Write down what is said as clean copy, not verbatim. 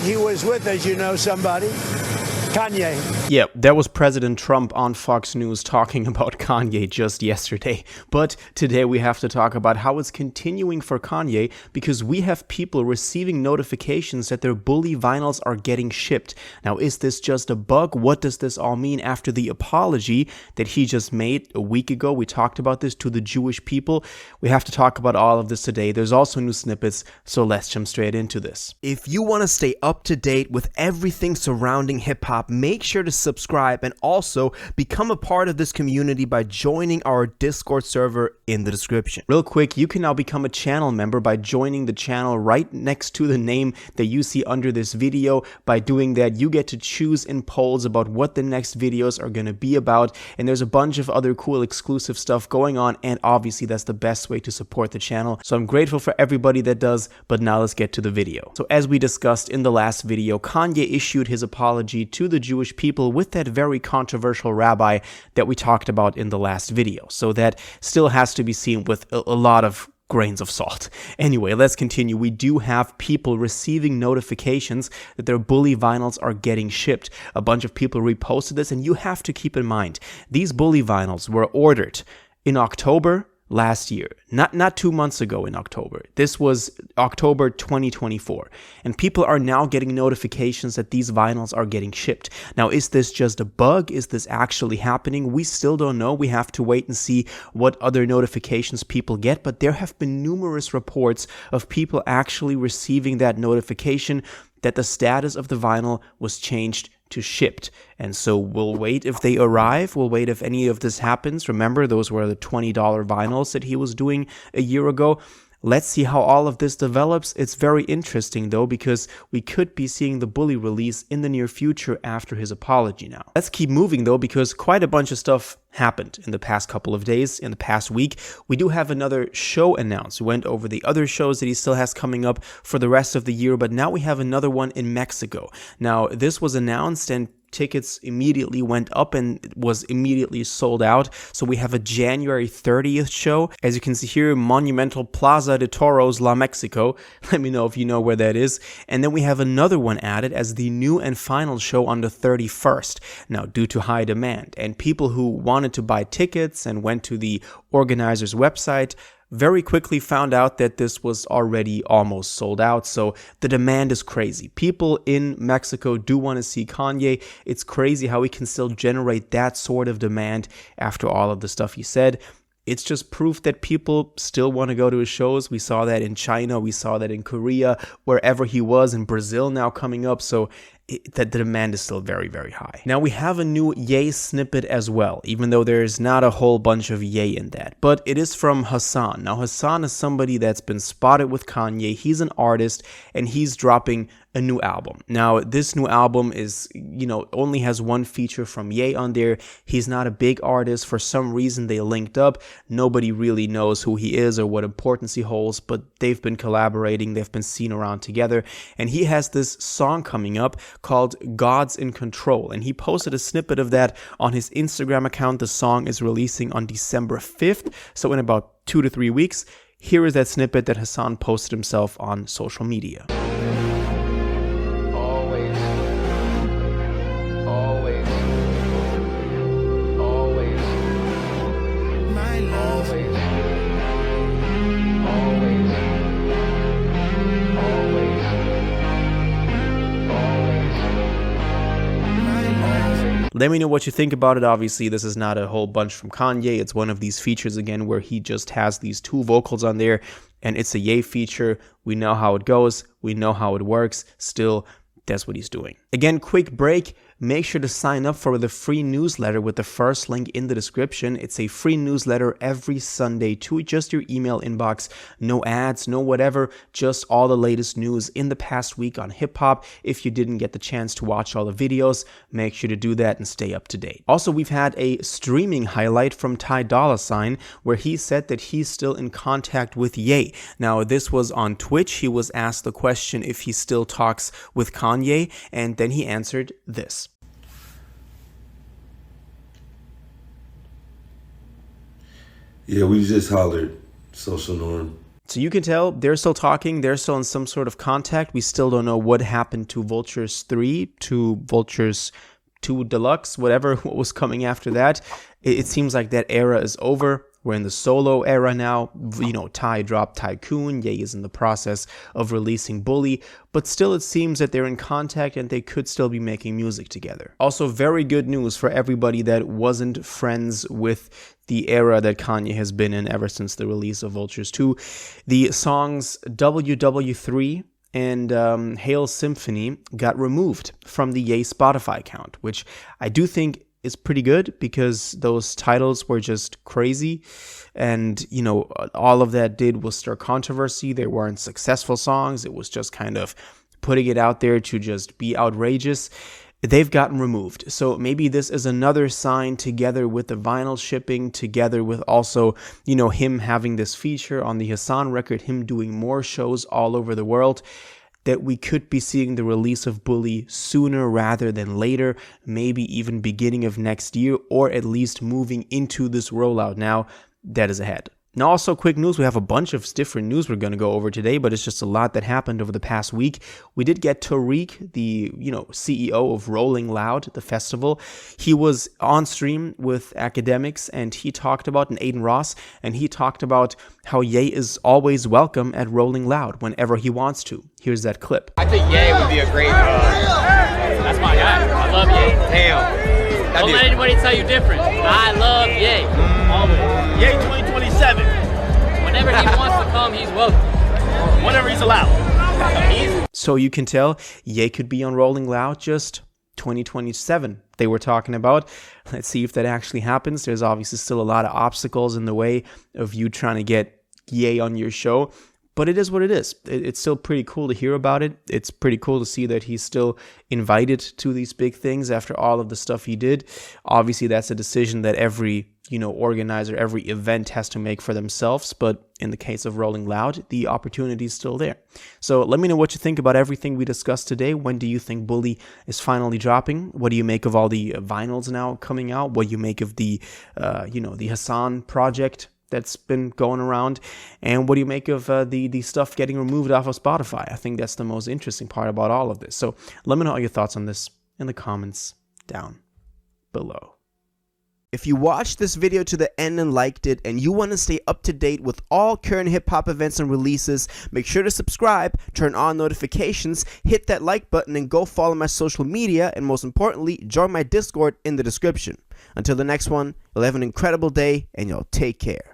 he was with, as you know, somebody, Kanye. Yeah, that was President Trump on Fox News talking about Kanye just yesterday. But today we have to talk about how it's continuing for Kanye, because we have people receiving notifications that their Bully vinyls are getting shipped. Now, is this just a bug? What does this all mean after the apology that he just made a week ago? We talked about this to the Jewish people. We have to talk about all of this today. There's also new snippets, so let's jump straight into this. If you want to stay up to date with everything surrounding hip-hop, make sure to subscribe and also become a part of this community by joining our Discord server in the description. Real quick, you can now become a channel member by joining the channel right next to the name that you see under this video. By doing that, you get to choose in polls about what the next videos are going to be about, and there's a bunch of other cool exclusive stuff going on, and obviously that's the best way to support the channel. So I'm grateful for everybody that does, but now let's get to the video. So as we discussed in the last video, Kanye issued his apology to the Jewish people with that very controversial rabbi that we talked about in the last video. So that still has to be seen with a lot of grains of salt. Anyway, let's continue. We do have people receiving notifications that their Bully vinyls are getting shipped. A bunch of people reposted this, and you have to keep in mind, these Bully vinyls were ordered in October last year, not 2 months ago in October. This was October 2024, and people are now getting notifications that these vinyls are getting shipped. Now, is this just a bug? Is this actually happening? We still don't know. We have to wait and see what other notifications people get, but there have been numerous reports of people actually receiving that notification that the status of the vinyl was changed to shipped. And so we'll wait if they arrive. We'll wait if any of this happens. Remember, those were the $20 vinyls that he was doing a year ago. Let's see how all of this develops. It's very interesting, though, because we could be seeing the Bully release in the near future after his apology now. Let's keep moving, though, because quite a bunch of stuff happened in the past couple of days, in the past week. We do have another show announced. We went over the other shows that he still has coming up for the rest of the year, but now we have another one in Mexico. Now, this was announced, and tickets immediately went up and was immediately sold out. So we have a January 30th show. As you can see here, Monumental Plaza de Toros, La Mexico. Let me know if you know where that is. And then we have another one added as the new and final show on the 31st. Now, due to high demand and people who wanted to buy tickets and went to the organizer's website, very quickly found out that this was already almost sold out. So the demand is crazy. People in Mexico do want to see Kanye. It's crazy how he can still generate that sort of demand after all of the stuff he said. It's just proof that people still want to go to his shows. We saw that in China. We saw that in Korea, wherever he was, in Brazil now coming up. So that the demand is still very, very high. Now we have a new Ye snippet as well, even though there's not a whole bunch of Ye in that. But it is from Hassan. Now Hassan is somebody that's been spotted with Kanye. He's an artist, and he's dropping a new album. Now this new album is, only has one feature from Ye on there. He's not a big artist. For some reason they linked up. Nobody really knows who he is or what importance he holds, but they've been collaborating. They've been seen around together, and he has this song coming up called God's in Control, and he posted a snippet of that on his Instagram account. The song is releasing on December 5th, so in about 2 to 3 weeks. Here is that snippet that Hassan posted himself on social media. Let me know what you think about it. Obviously, this is not a whole bunch from Kanye. It's one of these features again where he just has these 2 vocals on there, and it's a Ye feature. We know how it goes. We know how it works. Still, that's what he's doing. Again, quick break. Make sure to sign up for the free newsletter with the first link in the description. It's a free newsletter every Sunday to just your email inbox. No ads, no whatever, just all the latest news in the past week on hip hop. If you didn't get the chance to watch all the videos, make sure to do that and stay up to date. Also, we've had a streaming highlight from Ty Dolla $ign where he said that he's still in contact with Ye. Now, this was on Twitch. He was asked the question if he still talks with Kanye, and then he answered this. Yeah, we just hollered, social norm. So you can tell they're still talking. They're still in some sort of contact. We still don't know what happened to Vultures 3, to Vultures 2 Deluxe, whatever, what was coming after that. It seems like that era is over. We're in the solo era now. You know, Ty dropped Tycoon. Ye is in the process of releasing Bully. But still, it seems that they're in contact and they could still be making music together. Also, very good news for everybody that wasn't friends with the era that Kanye has been in ever since the release of Vultures 2. The songs WW3 and Hail Symphony got removed from the Ye Spotify account, which I do think is pretty good because those titles were just crazy. And, you know, all of that did was stir controversy. They weren't successful songs. It was just kind of putting it out there to just be outrageous. They've gotten removed. So maybe this is another sign, together with the vinyl shipping, together with also, you know, him having this feature on the Hassan record, him doing more shows all over the world, that we could be seeing the release of Bully sooner rather than later, maybe even beginning of next year, or at least moving into this rollout now that is ahead. Now, also quick news, we have a bunch of different news we're going to go over today, but it's just a lot that happened over the past week. We did get Tariq, the, you know, CEO of Rolling Loud, the festival. He was on stream with academics and he talked about, and Aiden Ross, and he talked about how Ye is always welcome at Rolling Loud whenever he wants to. Here's that clip. I think Ye would be a great, that's my guy. I love Ye. Damn. Don't let anybody tell you different. I love Ye. Always. Ye 2027. Whenever he wants to come, he's welcome. Whenever he's allowed. So you can tell Ye could be on Rolling Loud just 2027 they were talking about. Let's see if that actually happens. There's obviously still a lot of obstacles in the way of you trying to get Ye on your show. But it is what it is. It's still pretty cool to hear about it. It's pretty cool to see that he's still invited to these big things after all of the stuff he did. Obviously, that's a decision that every, you know, organizer, every event has to make for themselves. But in the case of Rolling Loud, the opportunity is still there. So let me know what you think about everything we discussed today. When do you think Bully is finally dropping? What do you make of all the vinyls now coming out? What do you make of the, the Hassan project that's been going around, and what do you make of the stuff getting removed off of Spotify? I think that's the most interesting part about all of this. So let me know all your thoughts on this in the comments down below. If you watched this video to the end and liked it, and you want to stay up to date with all current hip-hop events and releases, make sure to subscribe, turn on notifications, hit that like button, and go follow my social media, and most importantly, join my Discord in the description. Until the next one, you'll have an incredible day, and y'all take care.